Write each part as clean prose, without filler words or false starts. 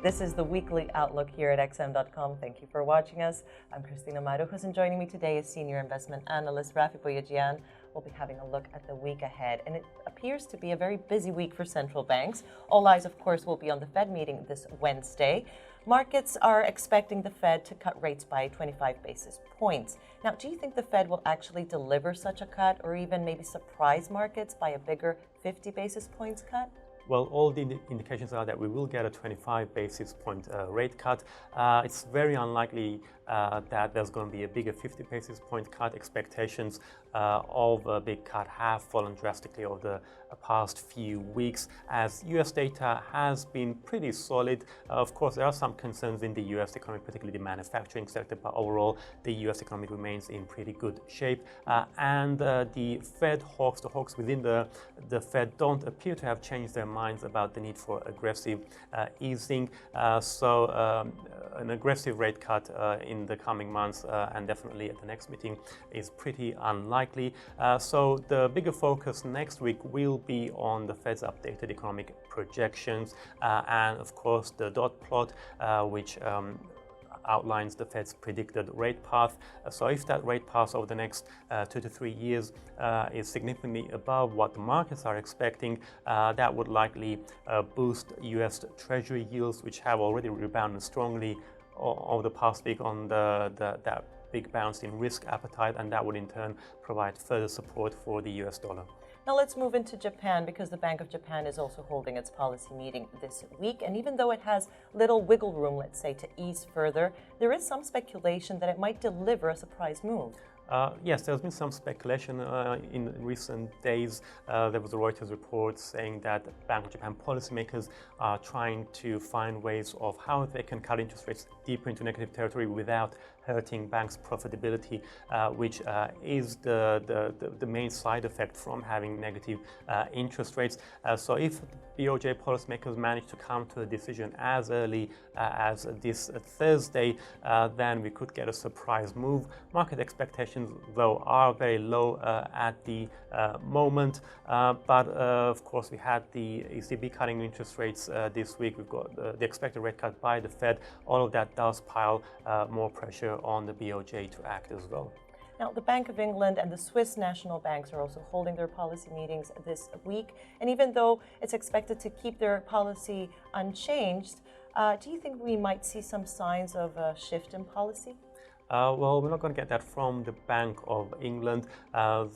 This is the weekly outlook here at xm.com. Thank you for watching us. I'm Christina Marujos, and joining me today is senior investment analyst Rafi Boyajian. We'll be having a look at the week ahead, and it appears to be a very busy week for central banks. All eyes, of course, will be on the Fed meeting this Wednesday. Markets are expecting the Fed to cut rates by 25 basis points. Now, do you think the Fed will actually deliver such a cut, or even maybe surprise markets by a bigger 50 basis points cut? Well, all the indications are that we will get a 25 basis point rate cut. It's very unlikely that there's going to be a bigger 50 basis point cut. Expectations of a big cut have fallen drastically over the past few weeks as US data has been pretty solid. Of course, there are some concerns in the US economy, particularly the manufacturing sector, but overall the US economy remains in pretty good shape. And the Fed hawks, the hawks within the Fed don't appear to have changed their minds about the need for aggressive easing. So an aggressive rate cut in the coming months and definitely at the next meeting is pretty unlikely. So the bigger focus next week will be on the Fed's updated economic projections and of course the dot plot which outlines the Fed's predicted rate path. So if that rate path over the next 2 to 3 years is significantly above what the markets are expecting, that would likely boost US Treasury yields, which have already rebounded strongly over the past week on that big bounce in risk appetite, and that would in turn provide further support for the US dollar. Now let's move into Japan, because the Bank of Japan is also holding its policy meeting this week. And even though it has little wiggle room, let's say, to ease further, there is some speculation that it might deliver a surprise move. Yes, there's been some speculation in recent days. There was a Reuters report saying that Bank of Japan policymakers are trying to find ways of how they can cut interest rates deeper into negative territory without hurting banks' profitability, which is the main side effect from having negative interest rates. So if BOJ policymakers manage to come to a decision as early as this Thursday, then we could get a surprise move. Market expectations, though, are very low at the moment, but of course we had the ECB cutting interest rates this week. We've got the expected rate cut by the Fed. All of that does pile more pressure on the BOJ to act as well. Now, the Bank of England and the Swiss national banks are also holding their policy meetings this week. And even though it's expected to keep their policy unchanged, do you think we might see some signs of a shift in policy? Well, we're not going to get that from the Bank of England.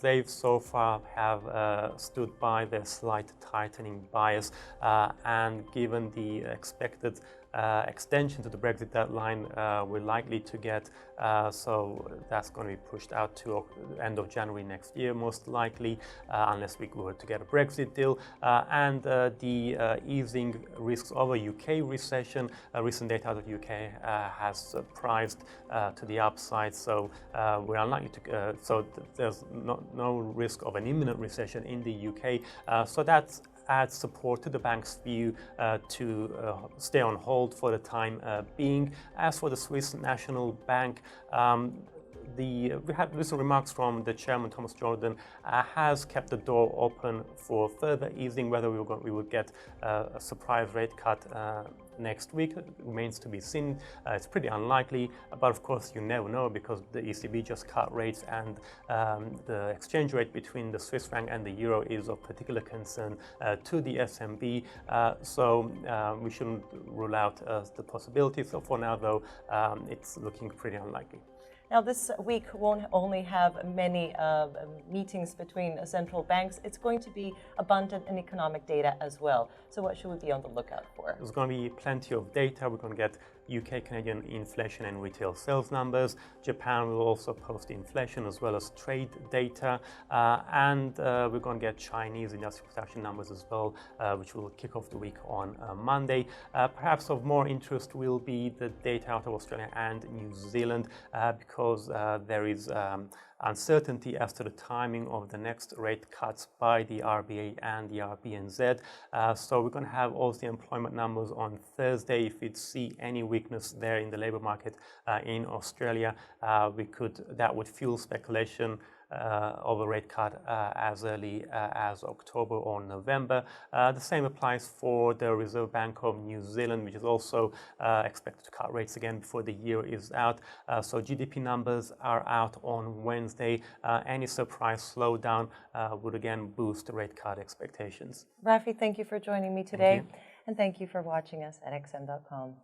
They've so far have stood by their slight tightening bias, and given the expected extension to the Brexit deadline, we're likely to get, so that's going to be pushed out to end of January next year, most likely, unless we were to get a Brexit deal. And the easing risks of a UK recession, recent data out of the UK has surprised to the upside, so we're unlikely to, so there's no risk of an imminent recession in the UK. So that's adds support to the bank's view to stay on hold for the time being. As for the Swiss National Bank, we had recent remarks from the chairman, Thomas Jordan, has kept the door open for further easing. Whether we would get a surprise rate cut next week remains to be seen. It's pretty unlikely, but of course you never know, because the ECB just cut rates, and the exchange rate between the Swiss franc and the euro is of particular concern to the SMB. So we shouldn't rule out the possibility. So for now, though, it's looking pretty unlikely. Now, this week won't only have many meetings between central banks, it's going to be abundant in economic data as well. So what should we be on the lookout for? There's going to be plenty of data. We're going to get UK, Canadian inflation and retail sales numbers. Japan will also post inflation as well as trade data. And we're going to get Chinese industrial production numbers as well, which will kick off the week on Monday. Perhaps of more interest will be the data out of Australia and New Zealand, because there is uncertainty as to the timing of the next rate cuts by the RBA and the RBNZ. So we're going to have also the employment numbers on Thursday. If we see any weakness there in the labour market in Australia, that would fuel speculation of a rate cut as early as October or November. The same applies for the Reserve Bank of New Zealand, which is also expected to cut rates again before the year is out. So GDP numbers are out on Wednesday. Any surprise slowdown would again boost the rate cut expectations. Rafi, thank you for joining me today. And thank you for watching us at xm.com.